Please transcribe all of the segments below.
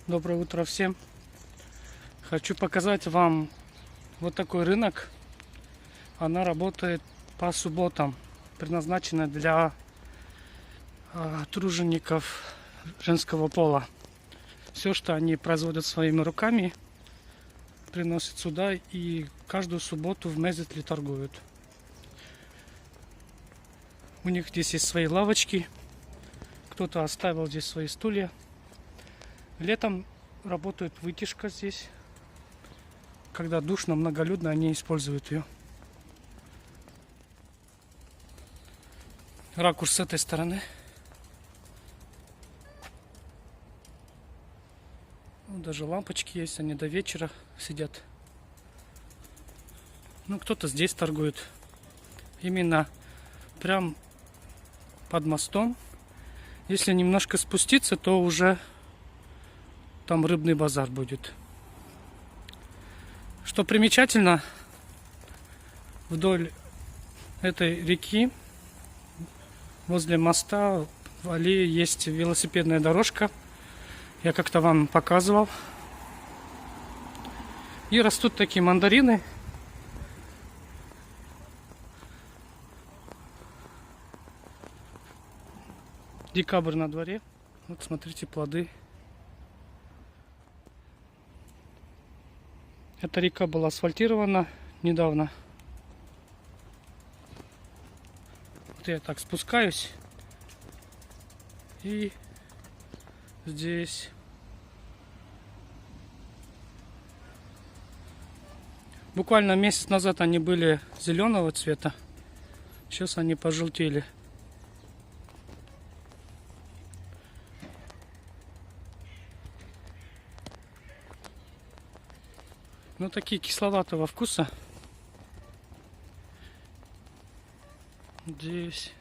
Доброе утро всем. Хочу показать вам вот такой рынок. Она работает по субботам. Предназначена для тружеников женского пола. Все, что они производят своими руками, приносят сюда и каждую субботу в Мезетли торгуют. У них здесь есть свои лавочки. Кто-то оставил здесь свои стулья. Летом работает вытяжка здесь. Когда душно, многолюдно, они используют ее. Ракурс с этой стороны. Даже лампочки есть, они до вечера сидят. Кто-то здесь торгует. Именно прям под мостом. Если немножко спуститься, то уже там рыбный базар будет. Что примечательно, вдоль этой реки, возле моста, в аллее есть велосипедная дорожка. Я как-то вам показывал. И растут такие мандарины. Декабрь на дворе. Вот смотрите, плоды. Эта река была асфальтирована недавно. Вот я так спускаюсь. И здесь буквально месяц назад они были зеленого цвета. Сейчас они пожелтели. Такие кисловатого вкуса. Здесь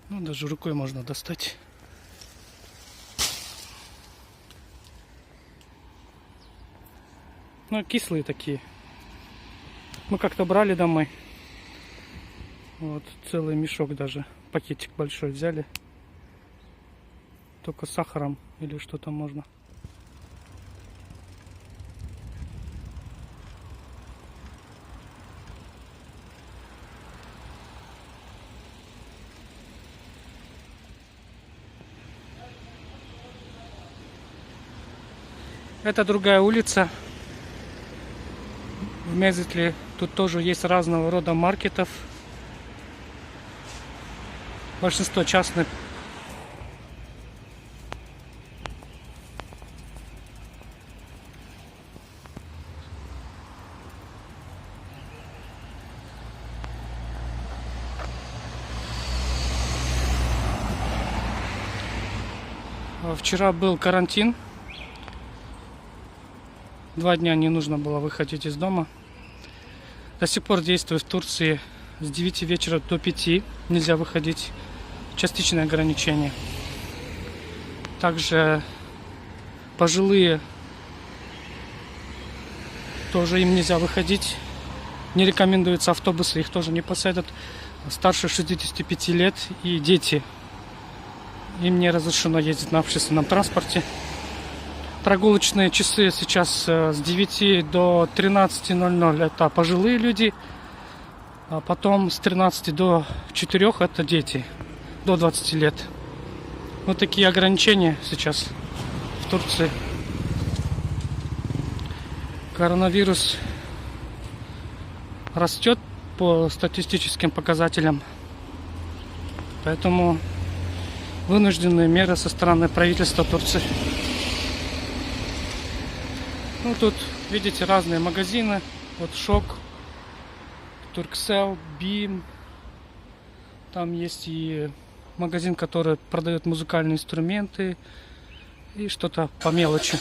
даже рукой можно достать. Кислые такие. Мы как-то брали домой. Вот целый мешок даже. Пакетик большой взяли. Только с сахаром или что-то можно. Это другая улица. В Мезетли тут тоже есть разного рода маркетов. Большинство частных. Вчера был карантин. 2 дня не нужно было выходить из дома. До сих пор действует в Турции с 9 вечера до 5. Нельзя выходить. Частичное ограничение. Также пожилые тоже им нельзя выходить. Не рекомендуются автобусы, их тоже не посадят. Старше 65 лет и дети. Им не разрешено ездить на общественном транспорте. Прогулочные часы сейчас с 9 до 13:00 это пожилые люди, а потом с 13 до 4 это дети до 20 лет. Вот такие ограничения сейчас в Турции. Коронавирус растет по статистическим показателям, поэтому вынужденные меры со стороны правительства Турции. Тут, видите, разные магазины. Вот Шок, Турксел, Бим. Там есть и магазин, который продает музыкальные инструменты и что-то по мелочи.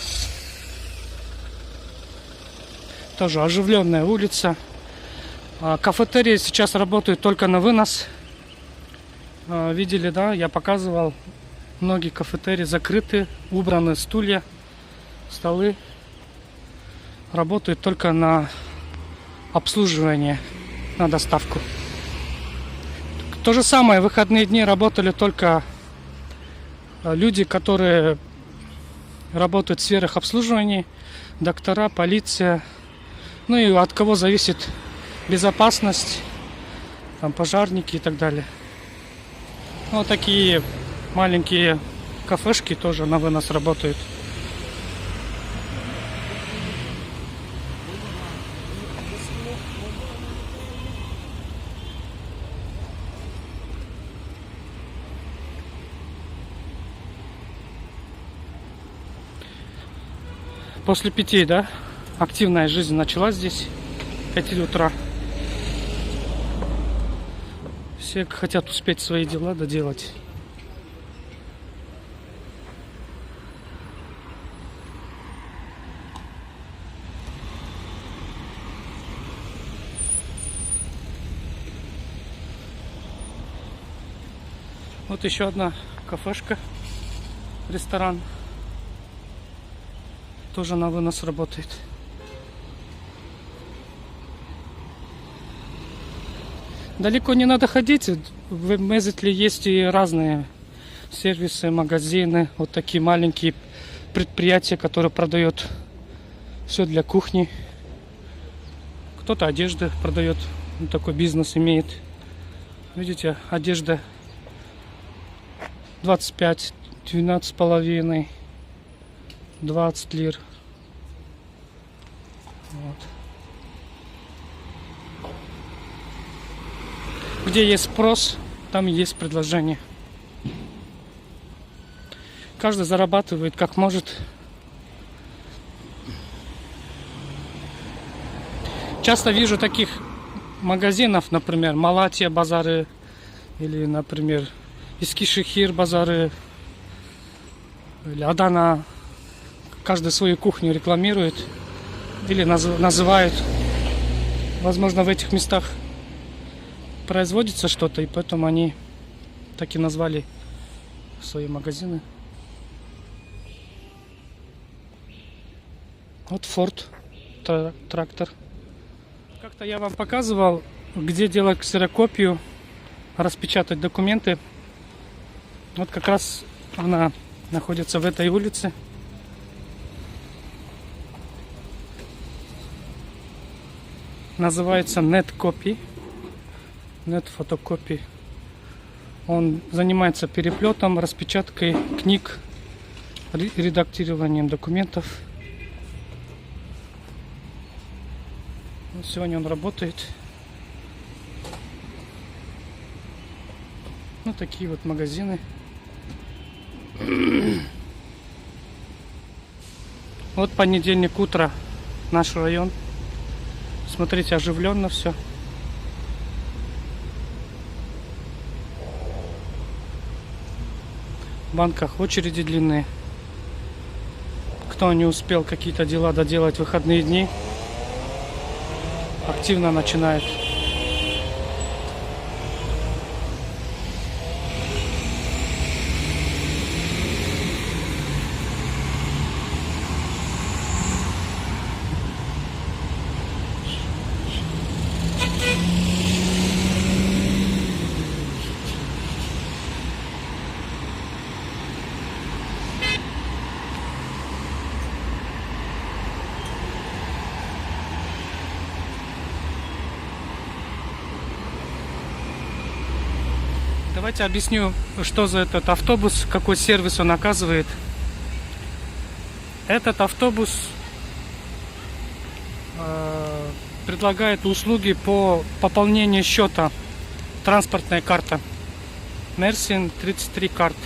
Тоже оживленная улица. Кафетерии сейчас работают только на вынос. Видели, да, я показывал. Многие кафетерии закрыты, убраны стулья, столы. Работают только на обслуживание, на доставку. То же самое, в выходные дни работали только люди, которые работают в сферах обслуживания, доктора, полиция, ну и от кого зависит безопасность, там, пожарники и так далее. Вот такие маленькие кафешки тоже на вынос работают. После 5, да, активная жизнь началась здесь, 5 утра. Все хотят успеть свои дела доделать. Вот еще одна кафешка, ресторан. Тоже на вынос работает. Далеко не надо ходить. В Мезетле есть и разные сервисы, магазины. Вот такие маленькие предприятия, которые продают все для кухни. Кто-то одежды продает. Вот такой бизнес имеет. Видите, одежда 25, 12,5. 20 лир. Вот. Где есть спрос, там есть предложение. Каждый зарабатывает как может. Часто вижу таких магазинов, например, Малатия базары или, например, Искишехир базары или Адана. Каждый свою кухню рекламирует или называет. Возможно, в этих местах производится что-то, и поэтому они так и назвали свои магазины. Вот Ford трактор. Как-то я вам показывал, где делать ксерокопию, распечатать документы. Вот как раз она находится в этой улице. Называется NetCopy. NetPhotocopy. Он занимается переплетом, распечаткой книг, редактированием документов. Сегодня он работает. Вот такие вот магазины. Вот понедельник утро, наш район. Смотрите, оживленно все. В банках очереди длинные. Кто не успел какие-то дела доделать в выходные дни, активно начинает. Давайте объясню, что за этот автобус, какой сервис он оказывает. Этот автобус предлагает услуги по пополнению счета. Транспортная карта. Мерсин 33 карт.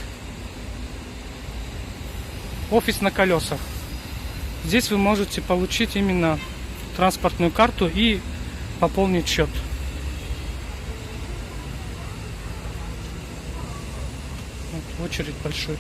Офис на колесах. Здесь вы можете получить именно транспортную карту и пополнить счет. Вот очередь большой.